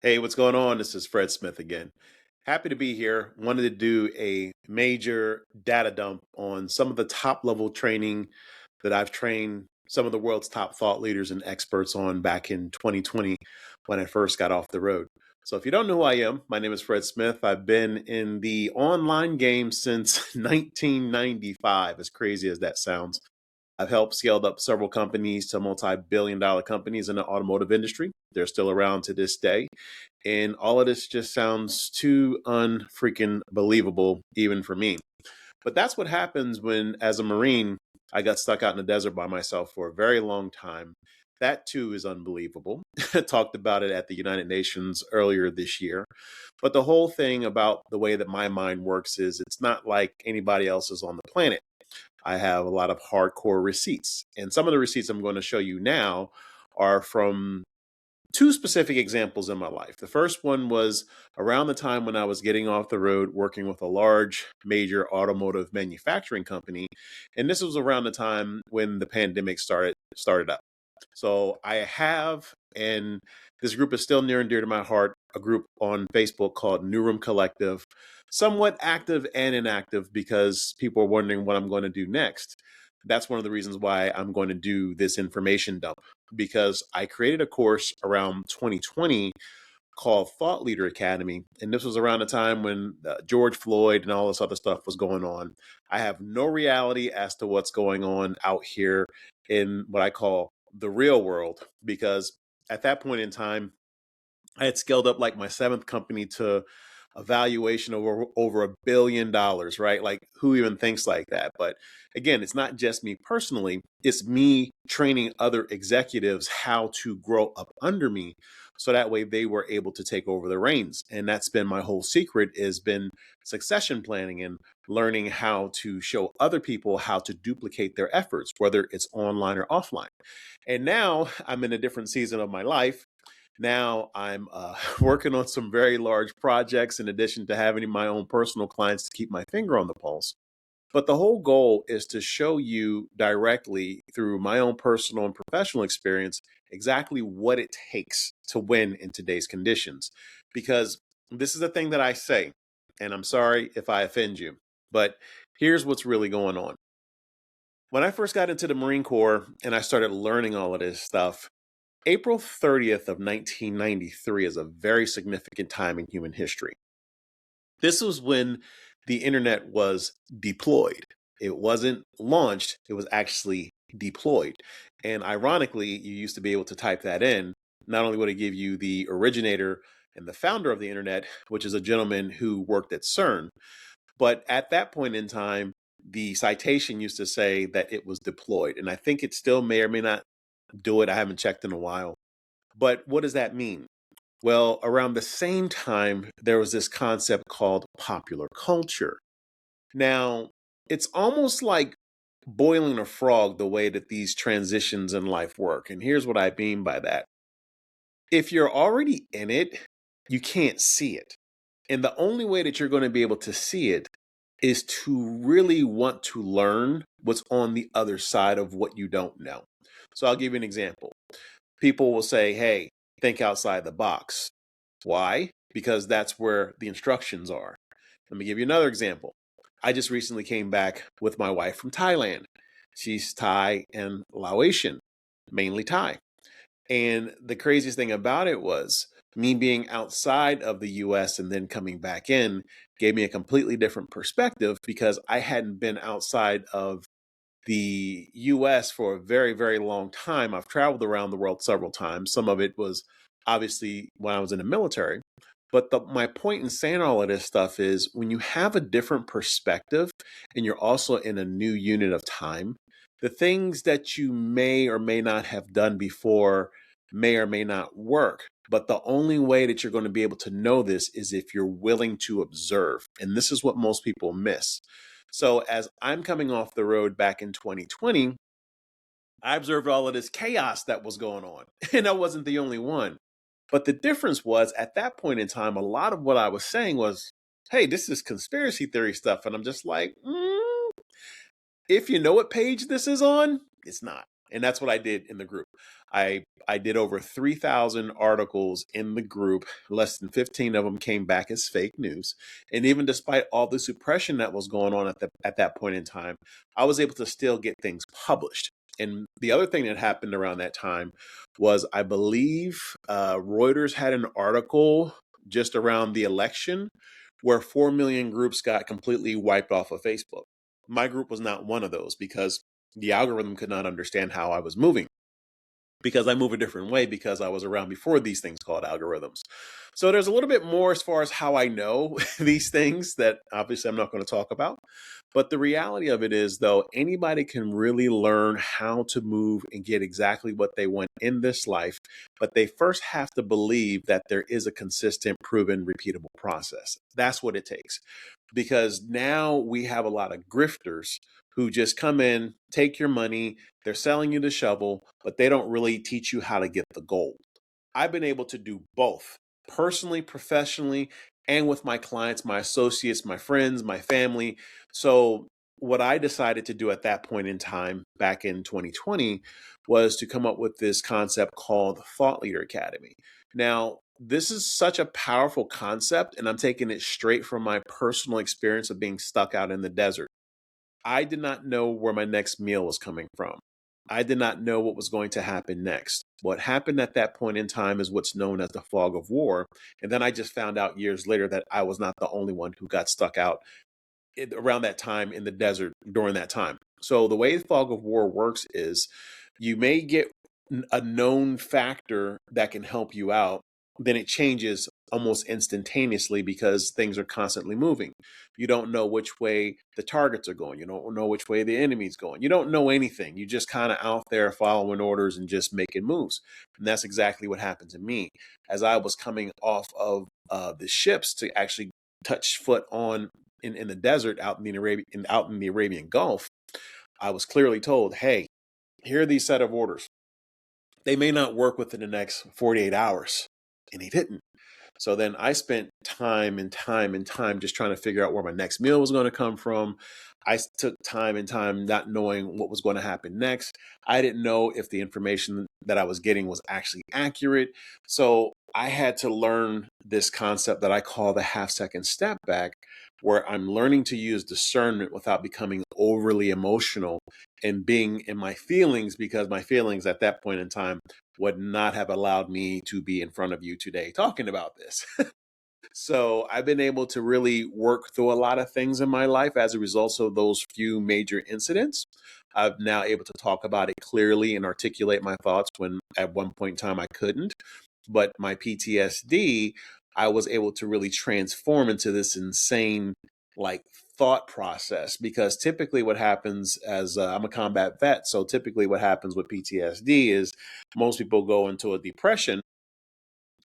Hey, what's going on? This is Fred Smith again. Happy to be here. Wanted to do a major data dump on some of the top level training that I've trained some of the world's top thought leaders and experts on back in 2020 when I first got off the road. So, if you don't know who I am, my name is Fred Smith. I've been in the online game since 1995, as crazy as that sounds. I've helped scaled up several companies to multi-billion-dollar companies in the automotive industry. They're still around to this day. And all of this just sounds too unfreaking believable, even for me. But that's what happens when, as a Marine, I got stuck out in the desert by myself for a very long time. That too is unbelievable. Talked about it at the United Nations earlier this year. But the whole thing about the way that my mind works is it's not like anybody else's on the planet. I have a lot of hardcore receipts. And some of the receipts I'm going to show you now are from two specific examples in my life. The first one was around the time when I was getting off the road working with a large major automotive manufacturing company. And this was around the time when the pandemic started up. So I have, and this group is still near and dear to my heart, a group on Facebook called New Room Collective, somewhat active and inactive because people are wondering what I'm going to do next. That's one of the reasons why I'm going to do this information dump, because I created a course around 2020 called Thought Leader Academy. And this was around the time when George Floyd and all this other stuff was going on. I have no reality as to what's going on out here in what I call the real world, because at that point in time, I had scaled up like my seventh company to a valuation of over $1 billion, right? Like, who even thinks like that? But again, it's not just me personally, it's me training other executives how to grow up under me. So that way they were able to take over the reins. And that's been my whole secret, has been succession planning and learning how to show other people how to duplicate their efforts, whether it's online or offline. And now I'm in a different season of my life. Now I'm working on some very large projects in addition to having my own personal clients to keep my finger on the pulse. But the whole goal is to show you directly through my own personal and professional experience exactly what it takes to win in today's conditions. Because this is the thing that I say, and I'm sorry if I offend you, but here's what's really going on. When I first got into the Marine Corps and I started learning all of this stuff, April 30th of 1993 is a very significant time in human history. This was when the internet was deployed. It wasn't launched, it was actually deployed. And ironically, you used to be able to type that in. Not only would it give you the originator and the founder of the internet, which is a gentleman who worked at CERN, but at that point in time, the citation used to say that it was deployed. And I think it still may or may not do it. I haven't checked in a while. But what does that mean? Well, around the same time, there was this concept called popular culture. Now, it's almost like boiling a frog the way that these transitions in life work. And here's what I mean by that. If you're already in it, you can't see it. And the only way that you're going to be able to see it is to really want to learn what's on the other side of what you don't know. So I'll give you an example. People will say, hey, think outside the box. Why? Because that's where the instructions are. Let me give you another example. I just recently came back with my wife from Thailand. She's Thai and Laotian, mainly Thai. And the craziest thing about it was me being outside of the US and then coming back in gave me a completely different perspective because I hadn't been outside of the US for a very, very long time. I've traveled around the world several times. Some of it was obviously when I was in the military. But my point in saying all of this stuff is when you have a different perspective and you're also in a new unit of time, the things that you may or may not have done before may or may not work. But the only way that you're going to be able to know this is if you're willing to observe. And this is what most people miss. So as I'm coming off the road back in 2020, I observed all of this chaos that was going on. And I wasn't the only one. But the difference was at that point in time, a lot of what I was saying was, hey, this is conspiracy theory stuff. And I'm just like, if you know what page this is on, it's not. And that's what I did in the group. I did over 3,000 articles in the group. Less than 15 of them came back as fake news. And even despite all the suppression that was going on at that point in time, I was able to still get things published. And the other thing that happened around that time was, I believe, Reuters had an article just around the election where 4 million groups got completely wiped off of Facebook. My group was not one of those because the algorithm could not understand how I was moving, because I move a different way because I was around before these things called algorithms. So there's a little bit more as far as how I know these things that obviously I'm not going to talk about. But the reality of it is, though, anybody can really learn how to move and get exactly what they want in this life. But they first have to believe that there is a consistent, proven, repeatable process. That's what it takes. Because now we have a lot of grifters who just come in, take your money, they're selling you the shovel, but they don't really teach you how to get the gold. I've been able to do both personally, professionally, and with my clients, my associates, my friends, my family. So, what I decided to do at that point in time, back in 2020, was to come up with this concept called Thought Leader Academy. Now, this is such a powerful concept, and I'm taking it straight from my personal experience of being stuck out in the desert. I did not know where my next meal was coming from. I did not know what was going to happen next. What happened at that point in time is what's known as the fog of war. And then I just found out years later that I was not the only one who got stuck out around that time in the desert during that time. So the way the fog of war works is, you may get a known factor that can help you out, then it changes almost instantaneously because things are constantly moving. You don't know which way the targets are going. You don't know which way the enemy's going. You don't know anything. You just kind of out there following orders and just making moves. And that's exactly what happened to me as I was coming off of the ships to actually touch foot on in the desert out in the Arabian Gulf. I was clearly told, hey, here are these set of orders. They may not work within the next 48 hours. And they didn't. So then I spent time and time and time just trying to figure out where my next meal was going to come from. I took time and time not knowing what was going to happen next. I didn't know if the information that I was getting was actually accurate. So I had to learn this concept that I call the half-second step back, where I'm learning to use discernment without becoming overly emotional and being in my feelings, because my feelings at that point in time would not have allowed me to be in front of you today talking about this. So I've been able to really work through a lot of things in my life as a result of those few major incidents. I'm now able to talk about it clearly and articulate my thoughts when at one point in time I couldn't. But my PTSD, I was able to really transform into this insane, like, thought process. Because typically what happens, as I'm a combat vet, so typically what happens with PTSD is most people go into a depression.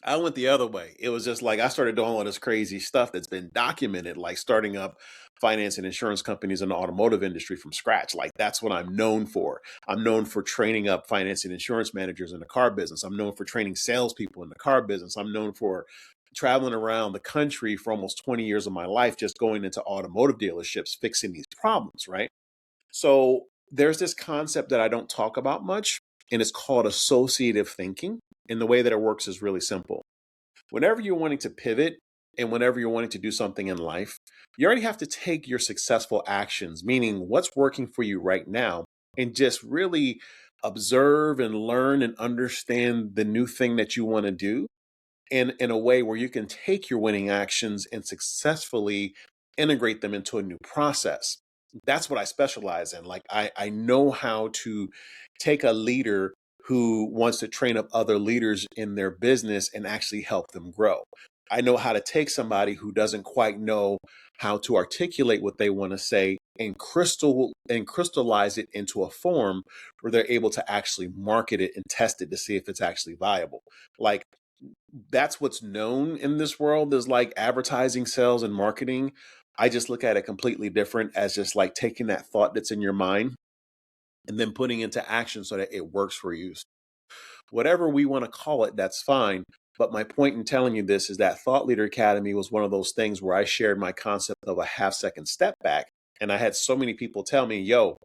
I went the other way. It was just like I started doing all this crazy stuff that's been documented, like starting up finance and insurance companies in the automotive industry from scratch. Like, that's what I'm known for. I'm known for training up finance and insurance managers in the car business. I'm known for training salespeople in the car business. I'm known for traveling around the country for almost 20 years of my life, just going into automotive dealerships, fixing these problems, right? So there's this concept that I don't talk about much, and it's called associative thinking. And the way that it works is really simple. Whenever you're wanting to pivot and whenever you're wanting to do something in life, you already have to take your successful actions, meaning what's working for you right now, and just really observe and learn and understand the new thing that you want to do in a way where you can take your winning actions and successfully integrate them into a new process. That's what I specialize in. Like, I know how to take a leader who wants to train up other leaders in their business and actually help them grow. I know how to take somebody who doesn't quite know how to articulate what they want to say and crystallize it into a form where they're able to actually market it and test it to see if it's actually viable. Like, that's what's known in this world is like advertising, sales, and marketing. I just look at it completely different, as just like taking that thought that's in your mind and then putting into action so that it works for you. Whatever we want to call it, that's fine. But my point in telling you this is that Thought Leader Academy was one of those things where I shared my concept of a half second step back. And I had so many people tell me, yo,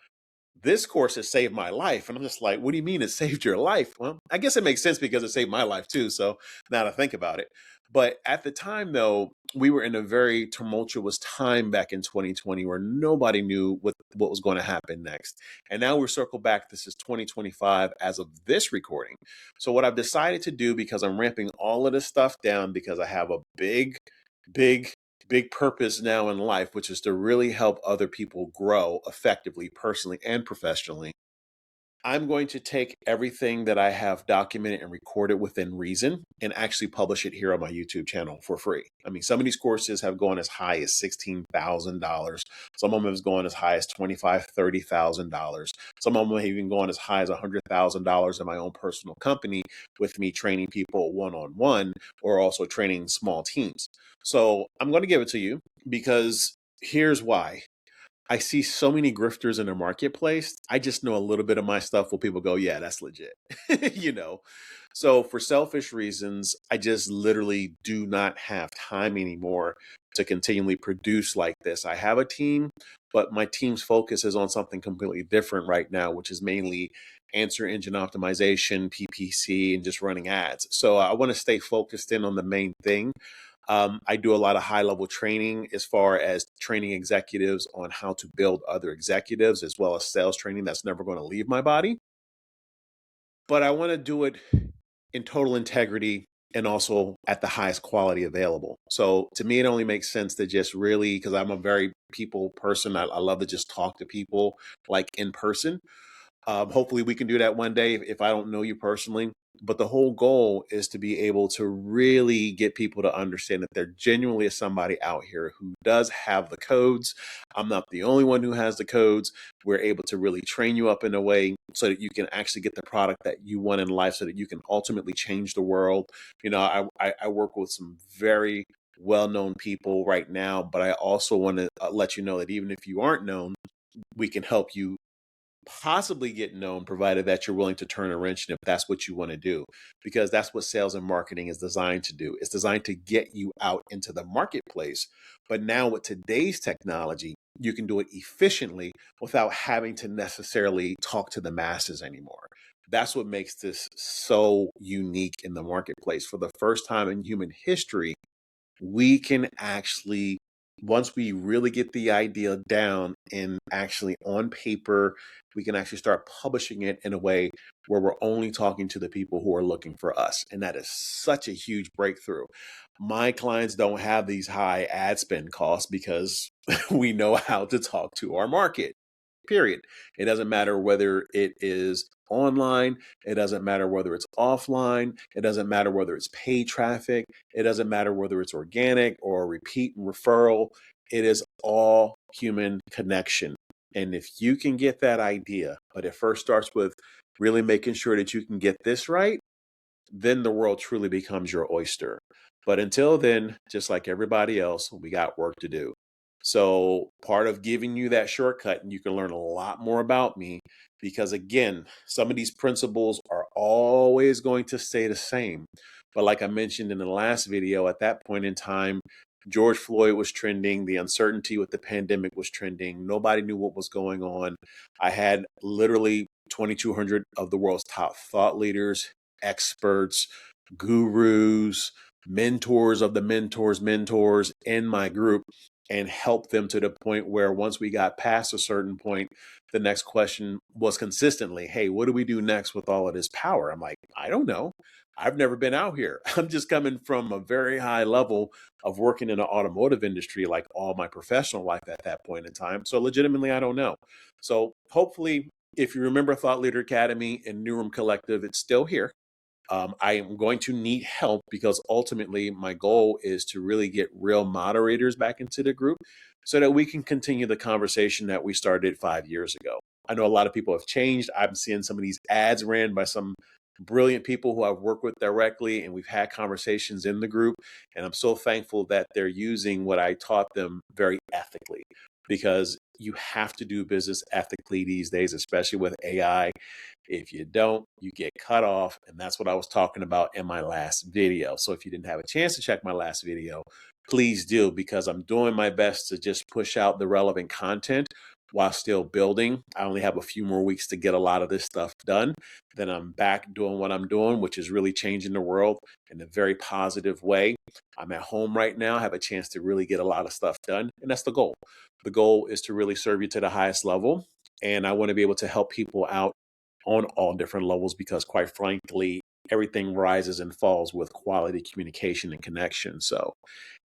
this course has saved my life. And I'm just like, what do you mean it saved your life? Well, I guess it makes sense because it saved my life too. So now that I think about it. But at the time, though, we were in a very tumultuous time back in 2020 where nobody knew what was going to happen next. And now we're circled back. This is 2025 as of this recording. So what I've decided to do, because I'm ramping all of this stuff down, because I have a big, big purpose now in life, which is to really help other people grow effectively, personally and professionally. I'm going to take everything that I have documented and recorded within reason and actually publish it here on my YouTube channel for free. I mean, some of these courses have gone as high as $16,000. Some of them have gone as high as $25,000, $30,000. Some of them have even gone as high as $100,000 in my own personal company with me training people one-on-one or also training small teams. So I'm going to give it to you because here's why. I see so many grifters in the marketplace. I just know a little bit of my stuff where people go, yeah, that's legit, you know? So for selfish reasons, I just literally do not have time anymore to continually produce like this. I have a team, but my team's focus is on something completely different right now, which is mainly answer engine optimization, PPC, and just running ads. So I want to stay focused in on the main thing. I do a lot of high level training as far as training executives on how to build other executives, as well as sales training that's never going to leave my body. But I want to do it in total integrity and also at the highest quality available. So to me, it only makes sense to just really, because I'm a very people person, I love to just talk to people like in person. Hopefully, we can do that one day if I don't know you personally. But the whole goal is to be able to really get people to understand that there genuinely is somebody out here who does have the codes. I'm not the only one who has the codes. We're able to really train you up in a way so that you can actually get the product that you want in life so that you can ultimately change the world. You know, I work with some very well-known people right now, but I also want to let you know that even if you aren't known, we can help you possibly get known, provided that you're willing to turn a wrench in if that's what you want to do, because that's what sales and marketing is designed to do. It's designed to get you out into the marketplace. But now with today's technology, you can do it efficiently without having to necessarily talk to the masses anymore. That's what makes this so unique in the marketplace. For the first time in human history, we can actually, once we really get the idea down and actually on paper, we can actually start publishing it in a way where we're only talking to the people who are looking for us. And that is such a huge breakthrough. My clients don't have these high ad spend costs because we know how to talk to our market. Period. It doesn't matter whether it is online. It doesn't matter whether it's offline. It doesn't matter whether it's paid traffic. It doesn't matter whether it's organic or repeat and referral. It is all human connection. And if you can get that idea, but it first starts with really making sure that you can get this right, then the world truly becomes your oyster. But until then, just like everybody else, we got work to do. So part of giving you that shortcut, and you can learn a lot more about me, because again, some of these principles are always going to stay the same. But like I mentioned in the last video, at that point in time, George Floyd was trending. The uncertainty with the pandemic was trending. Nobody knew what was going on. I had literally 2,200 of the world's top thought leaders, experts, gurus, mentors of the mentors in my group, and help them to the point where once we got past a certain point, the next question was consistently, hey, what do we do next with all of this power? I'm like, I don't know. I've never been out here. I'm just coming from a very high level of working in the automotive industry, like all my professional life at that point in time. So legitimately, I don't know. So hopefully, if you remember Thought Leader Academy and New Room Collective, it's still here. I am going to need help because ultimately my goal is to really get real moderators back into the group so that we can continue the conversation that we started 5 years ago. I know a lot of people have changed. I'm seeing some of these ads ran by some brilliant people who I've worked with directly, and we've had conversations in the group. And I'm so thankful that they're using what I taught them very ethically, because you have to do business ethically these days, especially with AI. If you don't, you get cut off. And that's what I was talking about in my last video. So if you didn't have a chance to check my last video, please do, because I'm doing my best to just push out the relevant content while still building. I only have a few more weeks to get a lot of this stuff done. Then I'm back doing what I'm doing, which is really changing the world in a very positive way. I'm at home right now, have a chance to really get a lot of stuff done. And that's the goal. The goal is to really serve you to the highest level. And I want to be able to help people out on all different levels because, quite frankly, everything rises and falls with quality communication and connection. So,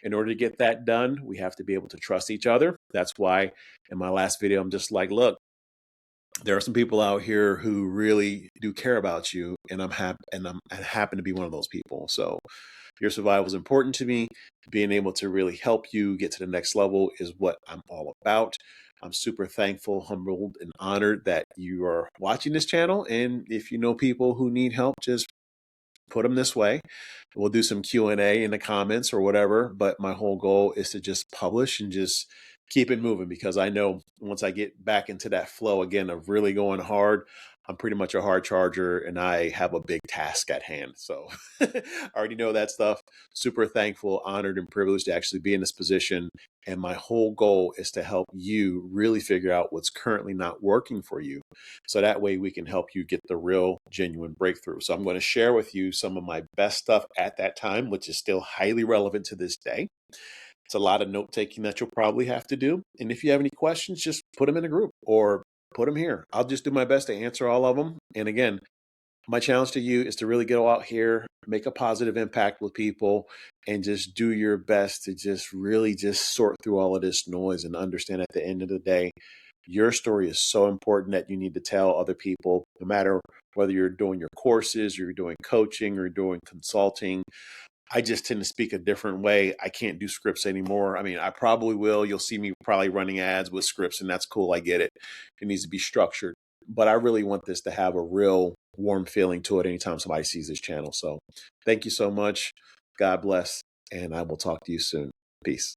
in order to get that done, we have to be able to trust each other. That's why in my last video, I'm just like, look, there are some people out here who really do care about you, and I'm happy, and I happen to be one of those people. So, your survival is important to me. Being able to really help you get to the next level is what I'm all about. I'm super thankful, humbled, and honored that you are watching this channel. And if you know people who need help, just put them this way. We'll do some Q&A in the comments or whatever, but my whole goal is to just publish and just keep it moving, because I know once I get back into that flow again of really going hard, I'm pretty much a hard charger and I have a big task at hand. So I already know that stuff. Super thankful, honored, and privileged to actually be in this position. And my whole goal is to help you really figure out what's currently not working for you, so that way we can help you get the real, genuine breakthrough. So I'm going to share with you some of my best stuff at that time, which is still highly relevant to this day. It's a lot of note taking that you'll probably have to do. And if you have any questions, just put them in a group or put them here. I'll just do my best to answer all of them. And again, my challenge to you is to really go out here, make a positive impact with people, and just do your best to just really just sort through all of this noise and understand at the end of the day, your story is so important that you need to tell other people, no matter whether you're doing your courses, or you're doing coaching, or you're doing consulting. I just tend to speak a different way. I can't do scripts anymore. I mean, I probably will. You'll see me probably running ads with scripts, and that's cool. I get it. It needs to be structured. But I really want this to have a real warm feeling to it anytime somebody sees this channel. So thank you so much. God bless. And I will talk to you soon. Peace.